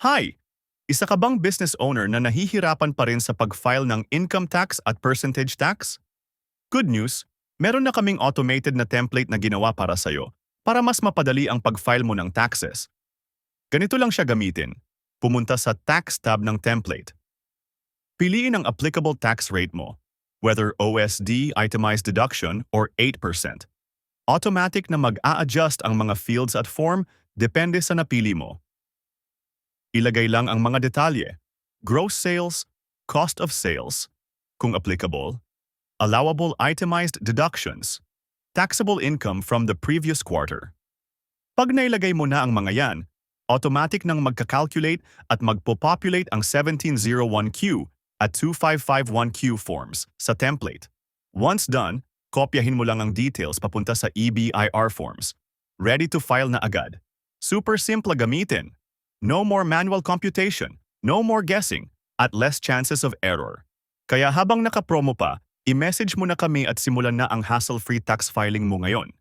Hi! Isa ka bang business owner na nahihirapan pa rin sa pag-file ng income tax at percentage tax? Good news! Meron na kaming automated na template na ginawa para sa'yo para mas mapadali ang pag-file mo ng taxes. Ganito lang siya gamitin. Pumunta sa Tax tab ng template. Piliin ang applicable tax rate mo, whether OSD, itemized deduction, or 8%. Automatic na mag-a-adjust ang mga fields at form depende sa napili mo. Ilagay lang ang mga detalye, gross sales, cost of sales, kung applicable, allowable itemized deductions, taxable income from the previous quarter. Pag nailagay mo na ang mga yan, automatic nang magka-calculate at magpo-populate ang 1701Q at 2551Q forms sa template. Once done, kopyahin mo lang ang details papunta sa EBIR forms. Ready to file na agad. Super simple gamitin. No more manual computation, no more guessing, at less chances of error. Kaya habang naka-promo pa, i-message mo na kami at simulan na ang hassle-free tax filing mo ngayon.